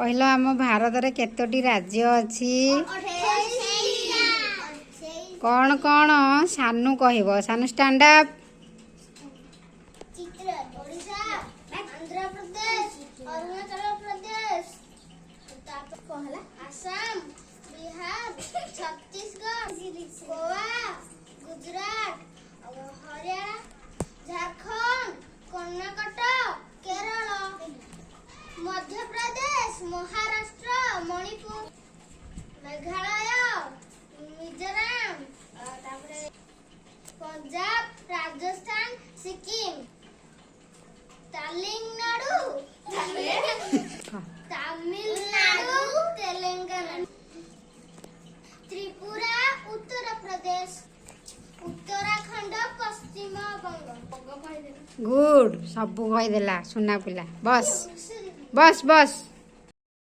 କହିଲ ଆମ ଭାରତରେ କେତୋଟି ରାଜ୍ୟ ଅଛି? କଣ କଣ ସାନୁ କହିବ। Sanu stand up. Assam, Bihar, Chhattisgarh, Goa, Gujarat, Haryana, Jharkhand, Karnataka, Kerala, Madhya Pradesh, Maharashtra, Manipur, Meghalaya, Mizoram, Punjab, Rajasthan, Sikkim, Tamil Nadu, Telangana, Tripura, Uttar Pradesh, Uttarakhand, Paschim Banga. Good, सब कहीदेला सुना पिला। बस बस बस।